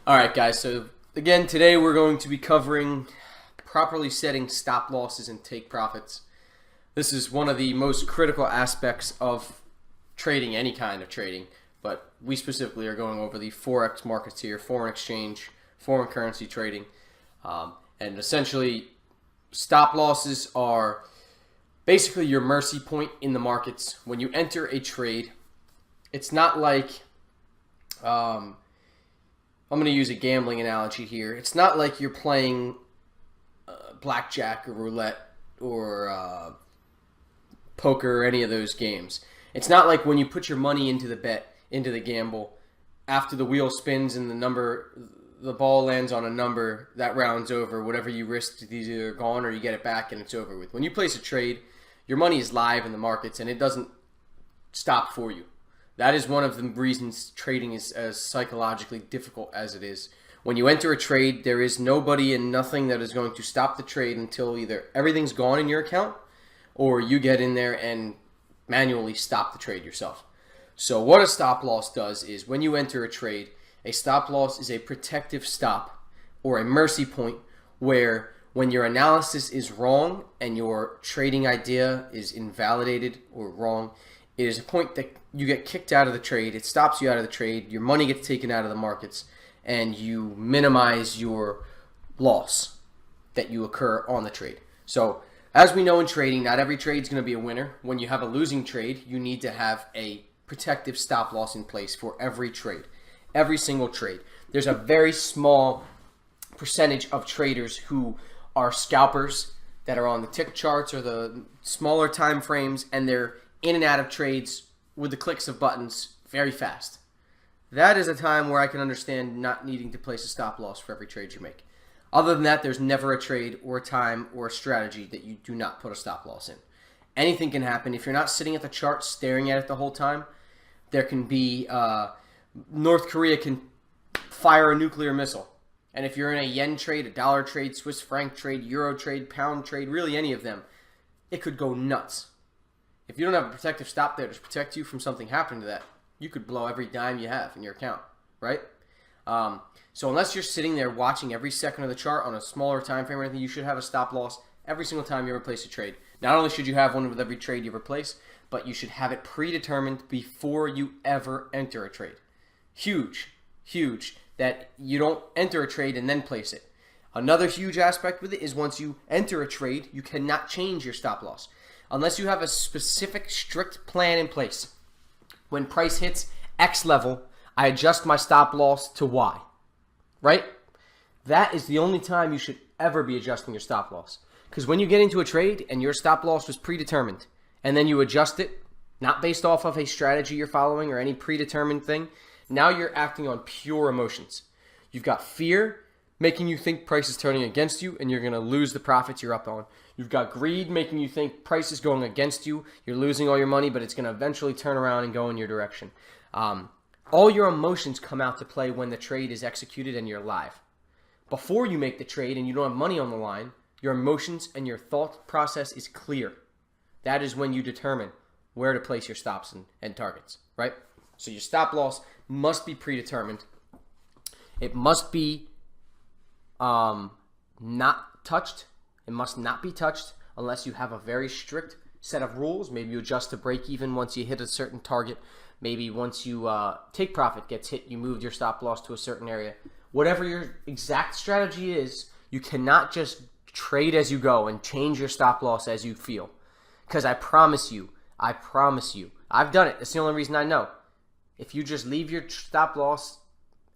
Alright guys, so again today we're going to be covering properly setting stop losses and take profits. This is one of the most critical aspects of trading, any kind of trading, but we specifically are going over the forex markets here, foreign exchange, foreign currency trading, and essentially stop losses are basically your mercy point in the markets. When you enter a trade, it's not like I'm going to use a gambling analogy here. It's not like you're playing blackjack or roulette or poker or any of those games. It's not like when you put your money into the bet, into the gamble, after the wheel spins and the ball lands on a number, that round's over. Whatever you risked is either gone or you get it back and it's over with. When you place a trade, your money is live in the markets and it doesn't stop for you. That is one of the reasons trading is as psychologically difficult as it is. When you enter a trade, there is nobody and nothing that is going to stop the trade until either everything's gone in your account or you get in there and manually stop the trade yourself. So what a stop loss does is when you enter a trade, a stop loss is a protective stop or a mercy point where when your analysis is wrong and your trading idea is invalidated or wrong, it is a point that you get kicked out of the trade. It stops you out of the trade. Your money gets taken out of the markets, and you minimize your loss that you occur on the trade. So, as we know in trading, not every trade is going to be a winner. When you have a losing trade, you need to have a protective stop loss in place for every trade, every single trade. There's a very small percentage of traders who are scalpers that are on the tick charts or the smaller time frames, and they're in and out of trades with the clicks of buttons very fast. That is a time where I can understand not needing to place a stop loss for every trade you make. Other than that, there's never a trade or a time or a strategy that you do not put a stop loss in. Anything can happen. If you're not sitting at the chart staring at it the whole time, there can be North Korea can fire a nuclear missile. And if you're in a yen trade, a dollar trade, Swiss franc trade, euro trade, pound trade, really any of them, it could go nuts. If you don't have a protective stop there to protect you from something happening to that, you could blow every dime you have in your account, right? So unless you're sitting there watching every second of the chart on a smaller time frame or anything, you should have a stop loss every single time you ever place a trade. Not only should you have one with every trade you ever place, but you should have it predetermined before you ever enter a trade. Huge, huge that you don't enter a trade and then place it. Another huge aspect with it is once you enter a trade, you cannot change your stop loss unless you have a specific, strict plan in place. When price hits X level, I adjust my stop loss to Y, right? That is the only time you should ever be adjusting your stop loss. Because when you get into a trade and your stop loss was predetermined, and then you adjust it, not based off of a strategy you're following or any predetermined thing, now you're acting on pure emotions. You've got fear making you think price is turning against you and you're going to lose the profits you're up on. You've got greed making you think price is going against you. You're losing all your money, but it's going to eventually turn around and go in your direction. All your emotions come out to play when the trade is executed and you're live. Before you make the trade and you don't have money on the line, your emotions and your thought process is clear. That is when you determine where to place your stops and targets, right? So your stop loss must be predetermined. It must be not touched. It must not be touched unless you have a very strict set of rules. Maybe you adjust to break even once you hit a certain target. Maybe once you take profit gets hit, you move your stop loss to a certain area. Whatever your exact strategy is, you cannot just trade as you go and change your stop loss as you feel. Because I promise you, I've done it. That's the only reason I know. If you just leave your stop loss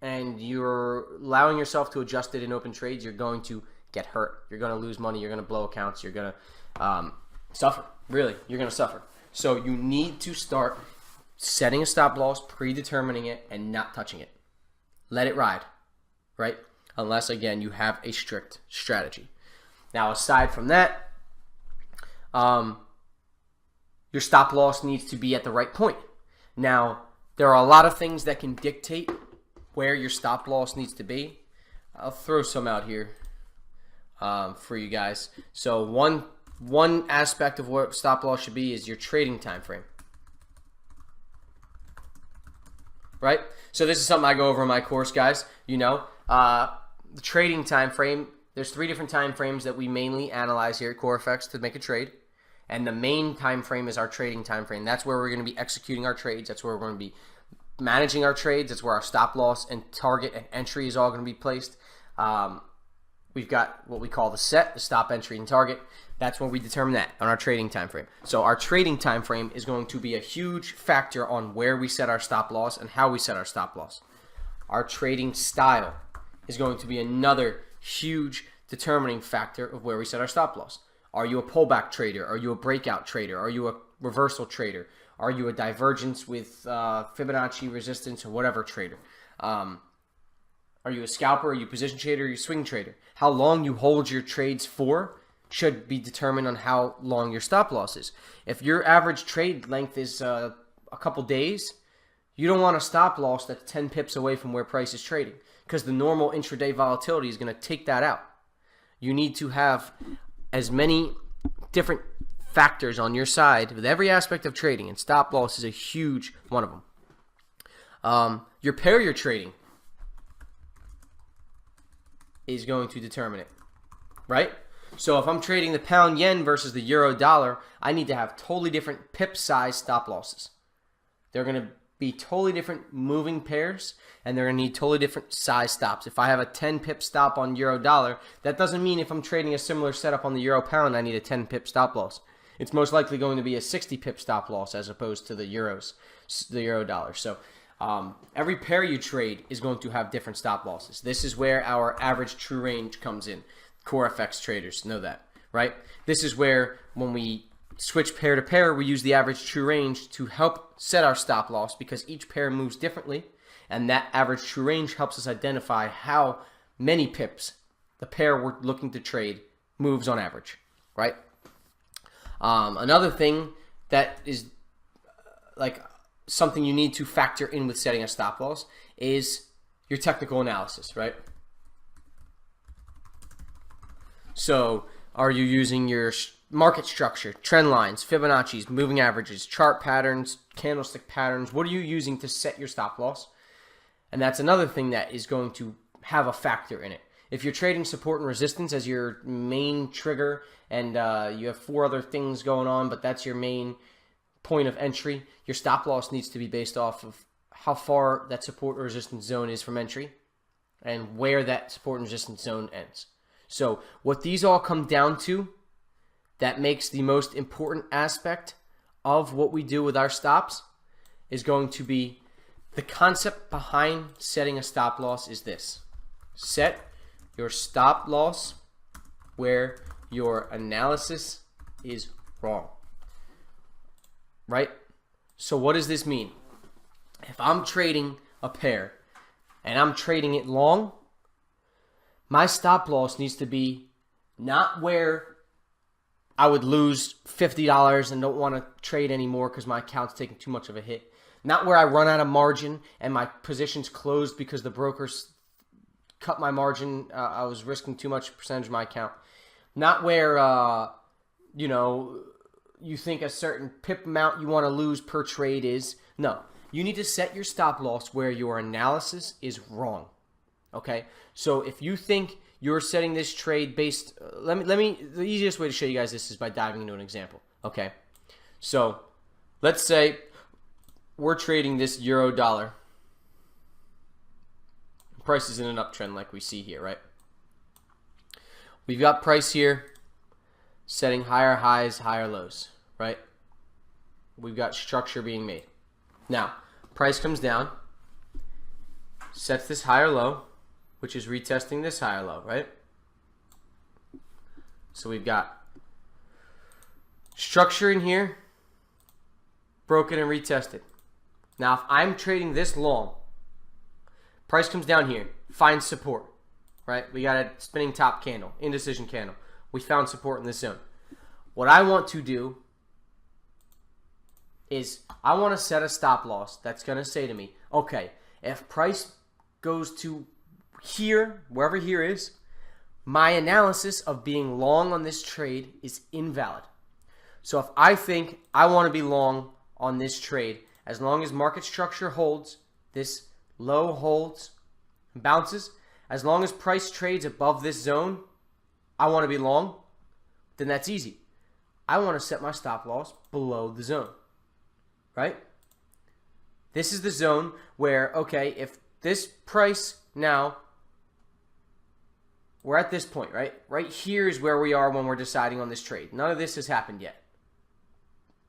and you're allowing yourself to adjust it in open trades, you're going to get hurt. You're going to lose money. You're going to blow accounts. You're going to suffer. Really, you're going to suffer. So you need to start setting a stop loss, predetermining it, and not touching it. Let it ride, right? Unless, again, you have a strict strategy. Now, aside from that, your stop loss needs to be at the right point. Now, there are a lot of things that can dictate where your stop loss needs to be. I'll throw some out here for you guys. So one aspect of what stop loss should be is your trading time frame. Right? So this is something I go over in my course, guys. You know, The trading time frame, there's 3 different time frames that we mainly analyze here at CoreFX to make a trade. And the main time frame is our trading time frame. That's where we're going to be executing our trades. That's where we're going to be managing our trades. That's where our stop loss and target and entry is all going to be placed. We've got what we call the set, the stop, entry, and target. That's when we determine that on our trading time frame. So our trading time frame is going to be a huge factor on where we set our stop loss and how we set our stop loss. Our trading style is going to be another huge determining factor of where we set our stop loss. Are you a pullback trader? Are you a breakout trader? Are you a reversal trader? Are you a divergence with Fibonacci resistance or whatever trader? Are you a scalper? Are you a position trader? Are you a swing trader? How long you hold your trades for should be determined on how long your stop loss is. If your average trade length is a couple days, you don't want a stop loss that's 10 pips away from where price is trading, because the normal intraday volatility is going to take that out. You need to have as many different factors on your side with every aspect of trading, and stop loss is a huge one of them. Your pair you're trading is going to determine it, right? So if I'm trading the pound yen versus the euro dollar, I need to have totally different pip size stop losses. They're going to be totally different moving pairs, and they're going to need totally different size stops. If I have a 10 pip stop on euro dollar, that doesn't mean if I'm trading a similar setup on the euro pound, I need a 10 pip stop loss. It's most likely going to be a 60 pip stop loss as opposed to the euro dollar. So every pair you trade is going to have different stop losses. This is where our average true range comes in. CoreFX traders know that, right? This is where when we switch pair to pair, we use the average true range to help set our stop loss, because each pair moves differently, and that average true range helps us identify how many pips the pair we're looking to trade moves on average, right? Another thing that is like something you need to factor in with setting a stop loss is your technical analysis, right? So are you using your market structure, trend lines, Fibonacci's, moving averages, chart patterns, candlestick patterns? What are you using to set your stop loss? And that's another thing that is going to have a factor in it. If you're trading support and resistance as your main trigger, and you have 4 other things going on, but that's your main point of entry, your stop loss needs to be based off of how far that support or resistance zone is from entry and where that support and resistance zone ends. So what these all come down to, that makes the most important aspect of what we do with our stops, is going to be the concept behind setting a stop loss is this. Set your stop loss where your analysis is wrong, right? So what does this mean? If I'm trading a pair and I'm trading it long, my stop loss needs to be not where I would lose $50 and don't want to trade anymore because my account's taking too much of a hit. Not where I run out of margin and my position's closed because the brokers cut my margin. I was risking too much percentage of my account. Not where, you think a certain pip amount you want to lose per trade is. No, you need to set your stop loss where your analysis is wrong. Okay, so if you think you're setting this trade based, the easiest way to show you guys this is by diving into an example. Okay, so let's say we're trading this euro dollar. Price is in an uptrend like we see here, right? We've got price here setting higher highs, higher lows, right? We've got structure being made. Now, price comes down, sets this higher low, which is retesting this higher low, right? So we've got structure in here, broken and retested. Now, if I'm trading this long, price comes down here, finds support, right? We got a spinning top candle, indecision candle. We found support in this zone. What I want to do is I want to set a stop loss that's going to say to me, okay, if price goes to here, wherever here is, my analysis of being long on this trade is invalid. So if I think I want to be long on this trade, as long as market structure holds, this low holds, bounces, As long as price trades above this zone, I want to be long, then that's easy. I want to set my stop loss below the zone, right? This is the zone where, okay, if this price now, we're at this point, right? Right here is where we are when we're deciding on this trade. None of this has happened yet.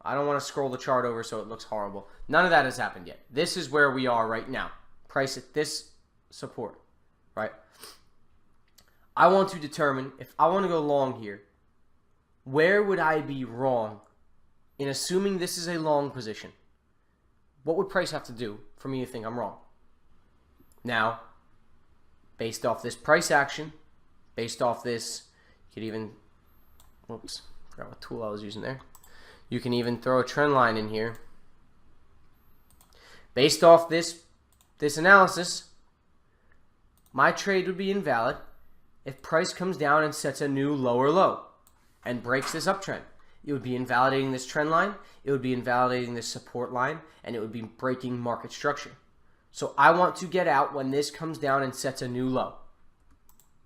I don't want to scroll the chart over so it looks horrible. None of that has happened yet. This is where we are right now. Price at this support, right? I want to determine, if I want to go long here, where would I be wrong in assuming this is a long position? What would price have to do for me to think I'm wrong? Now, based off this price action, based off this, you could even, whoops, forgot what tool I was using there. You can even throw a trend line in here. Based off this analysis, my trade would be invalid if price comes down and sets a new lower low and breaks this uptrend. It would be invalidating this trend line, it would be invalidating this support line, and it would be breaking market structure. So I want to get out when this comes down and sets a new low,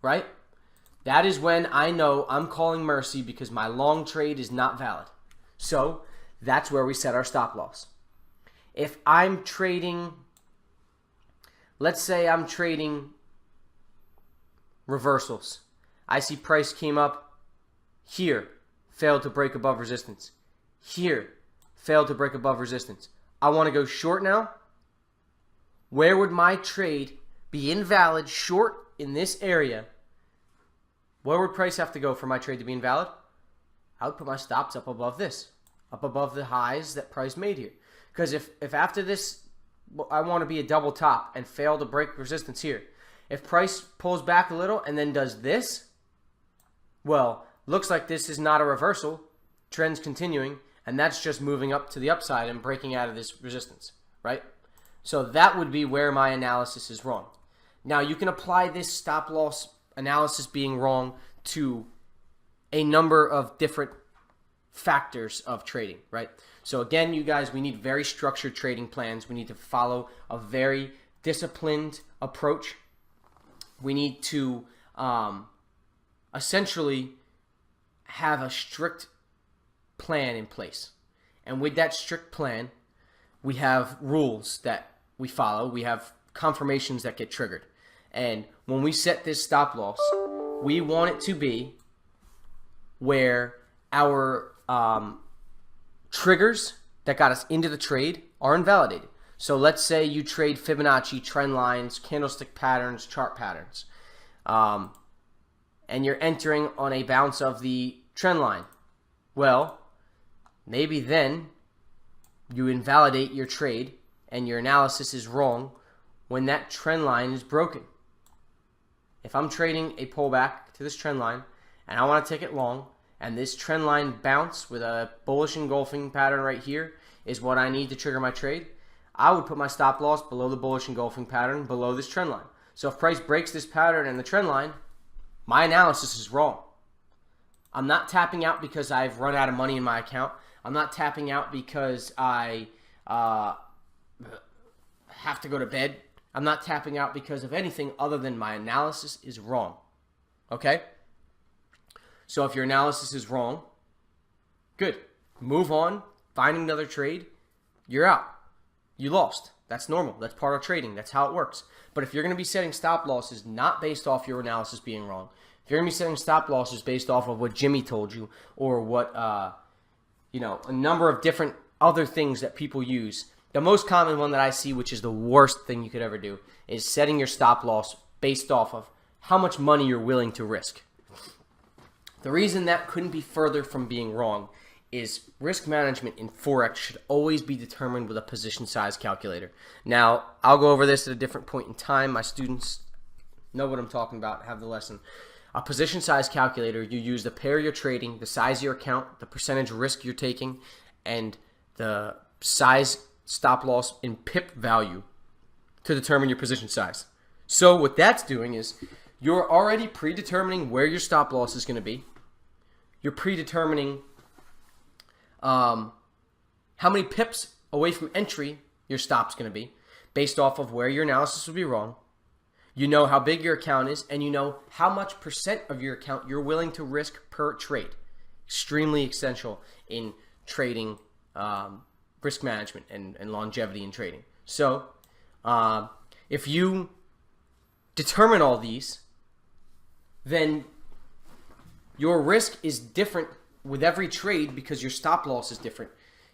right? That is when I know I'm calling mercy because my long trade is not valid. So that's where we set our stop loss. If I'm trading, let's say I'm trading reversals. I see price came up here, failed to break above resistance. Here, failed to break above resistance. I want to go short now. Where would my trade be invalid short in this area? Where would price have to go for my trade to be invalid? I would put my stops up above this, up above the highs that price made here. Because if after this, I want to be a double top and fail to break resistance here. If price pulls back a little and then does this, well, looks like this is not a reversal. Trend's continuing, and that's just moving up to the upside and breaking out of this resistance, right? So that would be where my analysis is wrong. Now, you can apply this stop loss analysis being wrong to a number of different factors of trading, right? So again, you guys, we need very structured trading plans. We need to follow a very disciplined approach. We need to essentially have a strict plan in place. And with that strict plan, we have rules that we follow. We have confirmations that get triggered. And when we set this stop loss, we want it to be where our triggers that got us into the trade are invalidated. So let's say you trade Fibonacci, trend lines, candlestick patterns, chart patterns, and you're entering on a bounce of the trend line. Well, maybe then you invalidate your trade and your analysis is wrong when that trend line is broken. If I'm trading a pullback to this trend line and I want to take it long, and this trend line bounce with a bullish engulfing pattern right here is what I need to trigger my trade, I would put my stop loss below the bullish engulfing pattern, below this trend line. So if price breaks this pattern and the trend line, my analysis is wrong. I'm not tapping out because I've run out of money in my account. I'm not tapping out because I have to go to bed. I'm not tapping out because of anything other than my analysis is wrong. Okay? So if your analysis is wrong, good. Move on. Find another trade. You're out. You lost. That's normal. That's part of trading. That's how it works. But if you're going to be setting stop losses not based off your analysis being wrong, if you're going to be setting stop losses based off of what Jimmy told you or what, a number of different other things that people use, the most common one that I see, which is the worst thing you could ever do, is setting your stop loss based off of how much money you're willing to risk. The reason that couldn't be further from being wrong is risk management in forex should always be determined with a position size calculator. Now, I'll go over this at a different point in time. My students know what I'm talking about, have the lesson. A position size calculator, you use the pair you're trading, the size of your account, the percentage risk you're taking, and the size stop loss in pip value to determine your position size. So what that's doing is you're already predetermining where your stop loss is going to be. You're predetermining how many pips away from entry your stop's going to be based off of where your analysis would be wrong. You know how big your account is, and you know how much percent of your account you're willing to risk per trade. Extremely essential in trading, risk management, and longevity in trading. So if you determine all these, then your risk is different with every trade because your stop loss is different.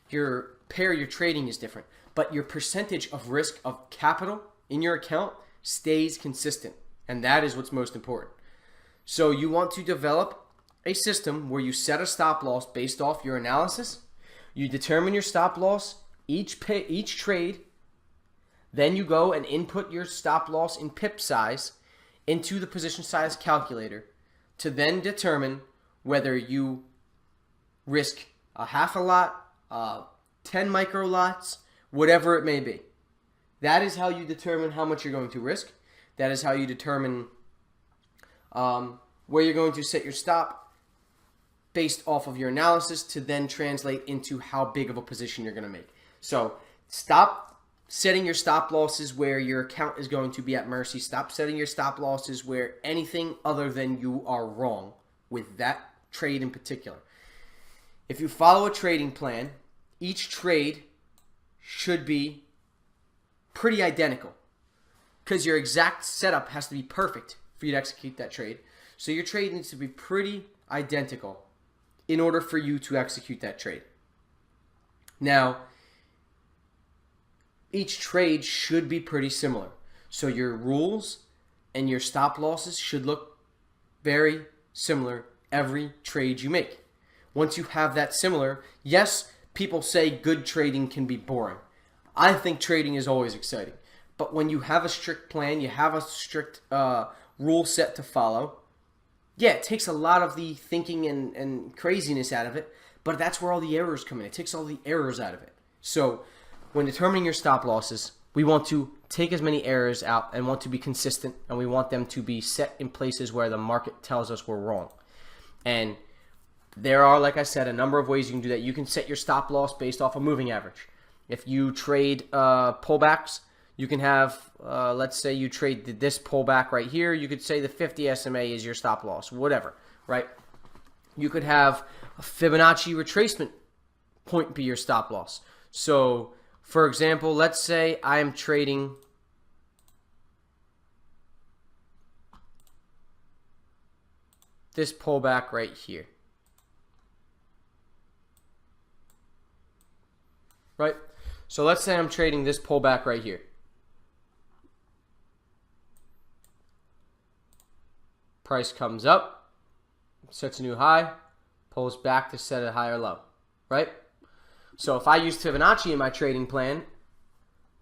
Your pair you're trading is different. But your percentage of risk of capital in your account stays consistent. And that is what's most important. So you want to develop a system where you set a stop loss based off your analysis. You determine your stop loss each trade. Then you go and input your stop loss in pip size into the position size calculator to then determine whether you risk a half a lot, 10 micro lots, whatever it may be. That is how you determine how much you're going to risk. That is how you determine where you're going to set your stop based off of your analysis to then translate into how big of a position you're going to make. So stop setting your stop losses where your account is going to be at mercy. Stop setting your stop losses where anything other than you are wrong with that trade in particular. If you follow a trading plan, each trade should be pretty identical because your exact setup has to be perfect for you to execute that trade. So your trade needs to be pretty identical in order for you to execute that trade. Now, each trade should be pretty similar. So your rules and your stop losses should look very similar every trade you make. Once you have that similar, yes, people say good trading can be boring. I think trading is always exciting. But when you have a strict plan, you have a strict rule set to follow, yeah, it takes a lot of the thinking and craziness out of it, but that's where all the errors come in. It takes all the errors out of it. So when determining your stop losses, we want to take as many errors out and want to be consistent, and we want them to be set in places where the market tells us we're wrong. And there are, like I said, a number of ways you can do that. You can set your stop loss based off a moving average. If you trade pullbacks, you can have, let's say you trade this pullback right here. You could say the 50 SMA is your stop loss, whatever, right? You could have a Fibonacci retracement point be your stop loss. So, for example, let's say I am trading this pullback right here. Right? So let's say I'm trading this pullback right here. Price comes up, sets a new high, pulls back to set a higher low, right? So if I use Fibonacci in my trading plan,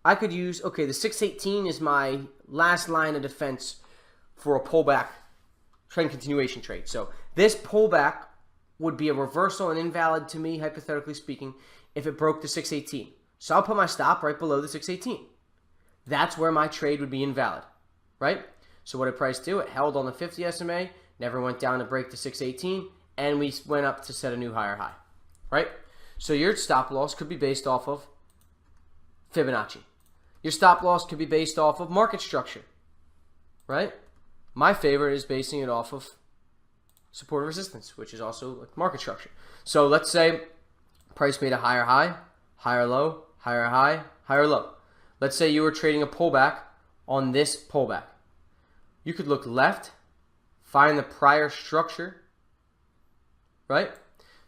I could use, okay, the 618 is my last line of defense for a pullback trend continuation trade. So this pullback would be a reversal and invalid to me, hypothetically speaking, if it broke the 618. So I'll put my stop right below the 618. That's where my trade would be invalid, right? So what did price do? It held on the 50 SMA, never went down to break the 618, and we went up to set a new higher high, right? So your stop loss could be based off of Fibonacci. Your stop loss could be based off of market structure, right? My favorite is basing it off of support and resistance, which is also like market structure. So let's say price made a higher high, higher low, higher high, higher low. Let's say you were trading a pullback on this pullback. You could look left, find the prior structure, right?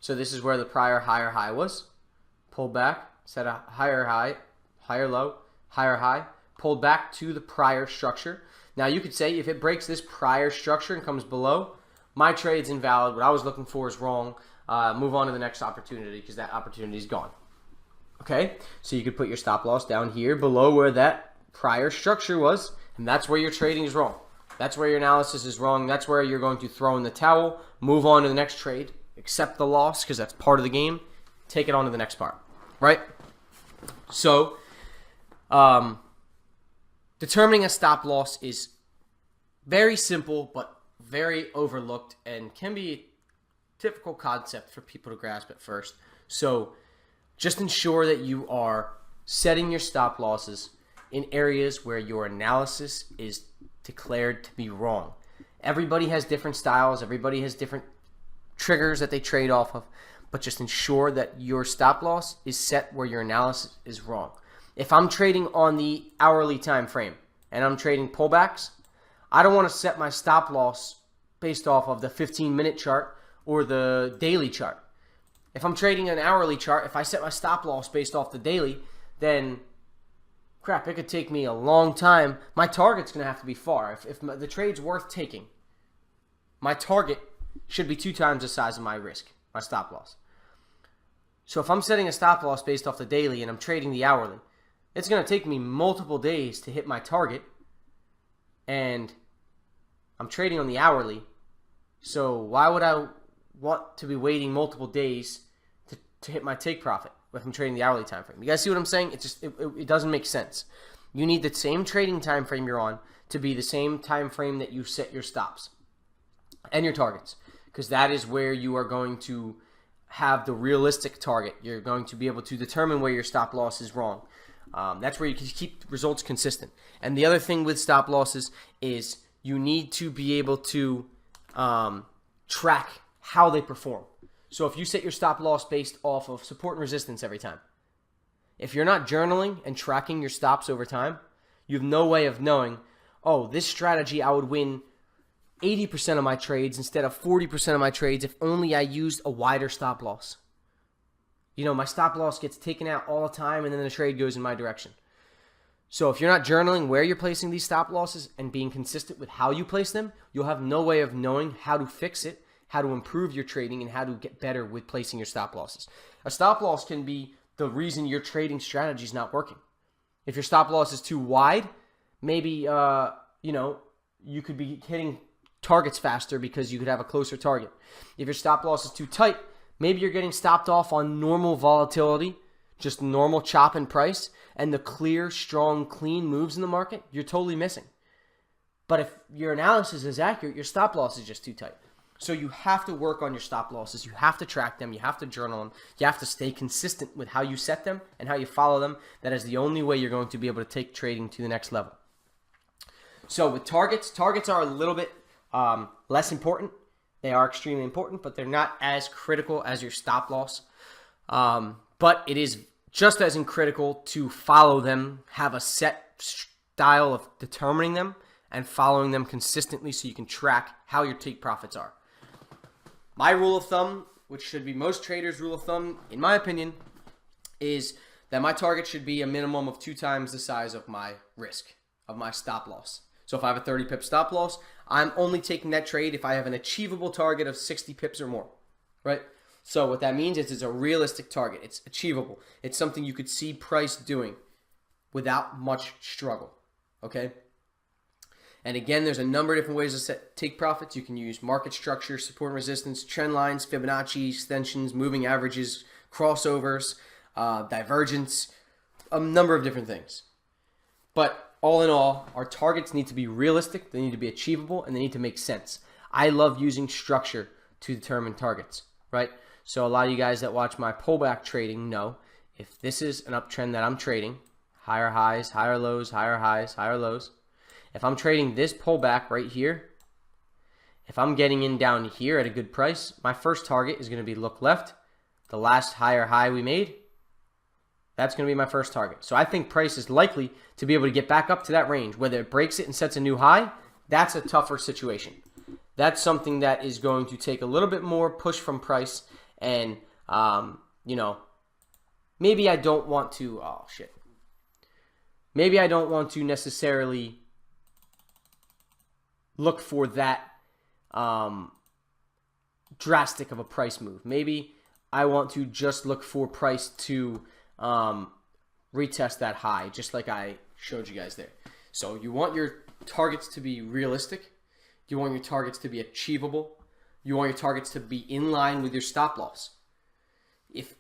So this is where the prior higher high was. Pulled back, set a higher high, higher low, higher high, pulled back to the prior structure. Now you could say if it breaks this prior structure and comes below, my trade's invalid. What I was looking for is wrong. Move on to the next opportunity because that opportunity is gone. Okay, so you could put your stop loss down here below where that prior structure was, and that's where your trading is wrong. That's where your analysis is wrong. That's where you're going to throw in the towel, move on to the next trade, accept the loss because that's part of the game, take it on to the next part, right? So, determining a stop loss is very simple but very overlooked and can be a difficult concept for people to grasp at first. So, just ensure that you are setting your stop losses in areas where your analysis is declared to be wrong. Everybody has different styles. Everybody has different triggers that they trade off of. But just ensure that your stop loss is set where your analysis is wrong. If I'm trading on the hourly time frame and I'm trading pullbacks, I don't want to set my stop loss based off of the 15-minute chart or the daily chart. If I'm trading an hourly chart, if I set my stop loss based off the daily, then crap, it could take me a long time. My target's going to have to be far. If the trade's worth taking, my target should be 2 times the size of my risk, my stop loss. So if I'm setting a stop loss based off the daily and I'm trading the hourly, it's going to take me multiple days to hit my target, and I'm trading on the hourly. So why would I want to be waiting multiple days to hit my take profit if I'm trading the hourly time frame? You guys see what I'm saying? It doesn't make sense. You need the same trading time frame you're on to be the same time frame that you set your stops and your targets, because that is where you are going to have the realistic target. You're going to be able to determine where your stop loss is wrong. That's where you can keep results consistent. And the other thing with stop losses is you need to be able to track how they perform. So if you set your stop loss based off of support and resistance every time, if you're not journaling and tracking your stops over time, you have no way of knowing, oh, this strategy I would win 80% of my trades instead of 40% of my trades if only I used a wider stop loss. You know, my stop loss gets taken out all the time and then the trade goes in my direction. So if you're not journaling where you're placing these stop losses and being consistent with how you place them, you'll have no way of knowing how to fix it, how to improve your trading, and how to get better with placing your stop losses. A stop loss can be the reason your trading strategy is not working. If your stop loss is too wide, maybe you could be hitting targets faster because you could have a closer target. If your stop loss is too tight, maybe you're getting stopped off on normal volatility, just normal chop in price, and the clear, strong, clean moves in the market, you're totally missing. But if your analysis is accurate, your stop loss is just too tight. So you have to work on your stop losses. You have to track them. You have to journal them. You have to stay consistent with how you set them and how you follow them. That is the only way you're going to be able to take trading to the next level. So with targets are a little bit less important. They are extremely important, but they're not as critical as your stop loss. But it is just as critical to follow them, have a set style of determining them and following them consistently so you can track how your take profits are. My rule of thumb, which should be most traders' rule of thumb, in my opinion, is that my target should be a minimum of 2 times the size of my risk, of my stop loss. So if I have a 30 pip stop loss, I'm only taking that trade if I have an achievable target of 60 pips or more, right? So what that means is it's a realistic target. It's achievable. It's something you could see price doing without much struggle, okay? And again, there's a number of different ways to take profits. You can use market structure, support and resistance, trend lines, Fibonacci extensions, moving averages, crossovers, divergence, a number of different things. But all in all, our targets need to be realistic, they need to be achievable, and they need to make sense. I love using structure to determine targets, right? So a lot of you guys that watch my pullback trading know if this is an uptrend that I'm trading, higher highs, higher lows, higher highs, higher lows. If I'm trading this pullback right here, if I'm getting in down here at a good price, my first target is going to be look left. The last higher high we made, that's going to be my first target. So I think price is likely to be able to get back up to that range. Whether it breaks it and sets a new high, that's a tougher situation. That's something that is going to take a little bit more push from price. And, maybe I don't want to, maybe I don't want to necessarily look for that drastic of a price move. Maybe I want to just look for price to retest that high, just like I showed you guys there. So you want your targets to be realistic. You want your targets to be achievable. You want your targets to be in line with your stop loss. If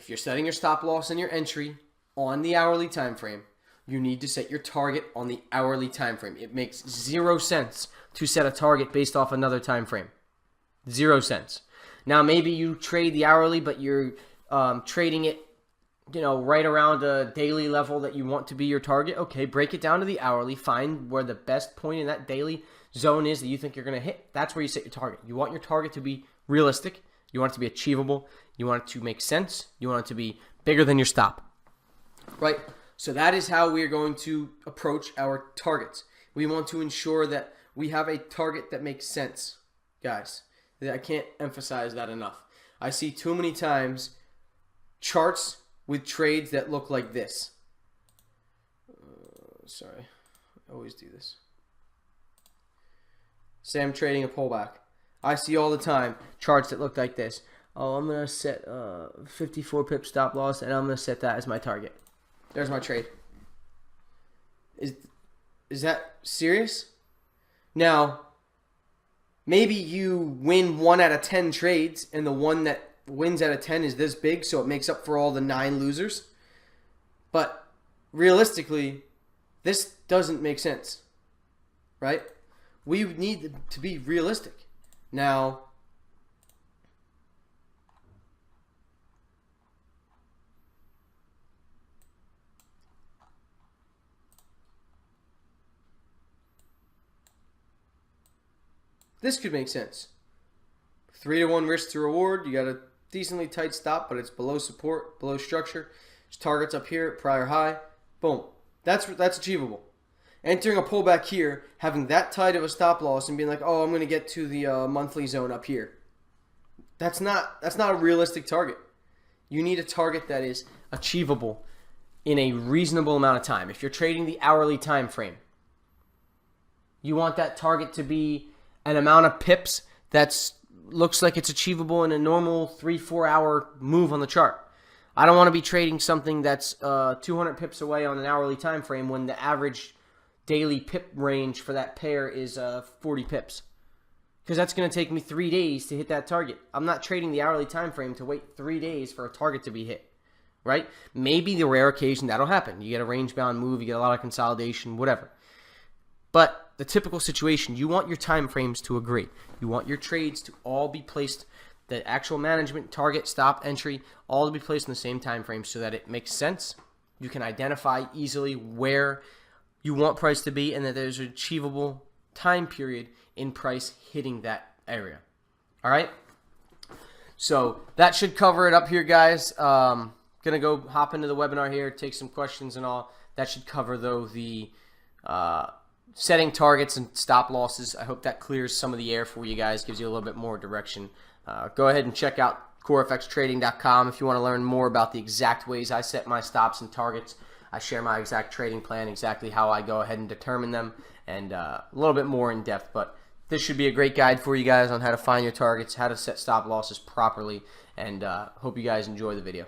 you're setting your stop loss and your entry on the hourly time frame, you need to set your target on the hourly time frame. It makes 0 sense to set a target based off another time frame. 0 sense. Now maybe you trade the hourly, but you're trading it right around a daily level that you want to be your target. Okay, break it down to the hourly. Find where the best point in that daily zone is that you think you're going to hit. That's where you set your target. You want your target to be realistic. You want it to be achievable. You want it to make sense. You want it to be bigger than your stop. Right? So that is how we are going to approach our targets. We want to ensure that we have a target that makes sense, guys. I can't emphasize that enough. I see too many times charts with trades that look like this. Sorry, I always do this. Say I'm trading a pullback. I see all the time charts that look like this. Oh, I'm going to set 54 pip stop loss, and I'm going to set that as my target. There's my trade. Is that serious? Now, maybe you win 1 out of 10 trades, and the one that wins out of 10 is this big, so it makes up for all the 9 losers. But realistically, this doesn't make sense, right? We need to be realistic. Now, this could make sense. 3-to-1 risk to reward. You got a decently tight stop, but it's below support, below structure. There's targets up here at prior high. Boom. That's achievable. Entering a pullback here, having that tight of a stop loss, and being like, oh, I'm going to get to the monthly zone up here. That's not a realistic target. You need a target that is achievable in a reasonable amount of time. If you're trading the hourly time frame, you want that target to be an amount of pips that looks like it's achievable in a normal 3-4 hour move on the chart. I don't want to be trading something that's 200 pips away on an hourly time frame when the average daily pip range for that pair is 40 pips. Because that's going to take me 3 days to hit that target. I'm not trading the hourly time frame to wait 3 days for a target to be hit, right? Maybe the rare occasion that'll happen. You get a range-bound move, you get a lot of consolidation, whatever. But the typical situation, you want your time frames to agree. You want your trades to all be placed, the actual management, target, stop, entry, all to be placed in the same time frame so that it makes sense. You can identify easily where you want price to be and that there's an achievable time period in price hitting that area. All right? So that should cover it up here, guys. Going to go hop into the webinar here, take some questions and all. That should cover, though, the setting targets and stop losses. I hope that clears some of the air for you guys, gives you a little bit more direction. Go ahead and check out corefxtrading.com if you want to learn more about the exact ways I set my stops and targets. I share my exact trading plan, exactly how I go ahead and determine them, and a little bit more in depth. But this should be a great guide for you guys on how to find your targets, how to set stop losses properly, and hope you guys enjoy the video.